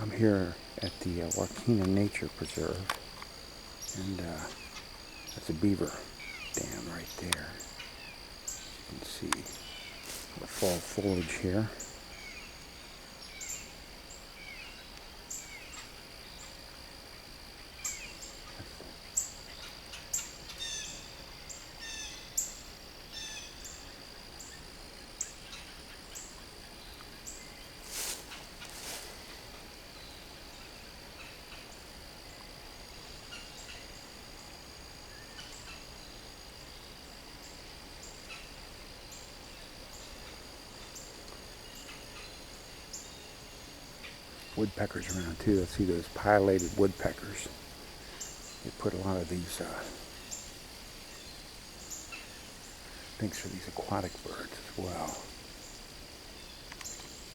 I'm here at the Wahkeena Nature Preserve, and that's a beaver dam right there. You can see the fall foliage here. Woodpeckers around too. Let's see those pileated woodpeckers. They put a lot of these things for these aquatic birds as well.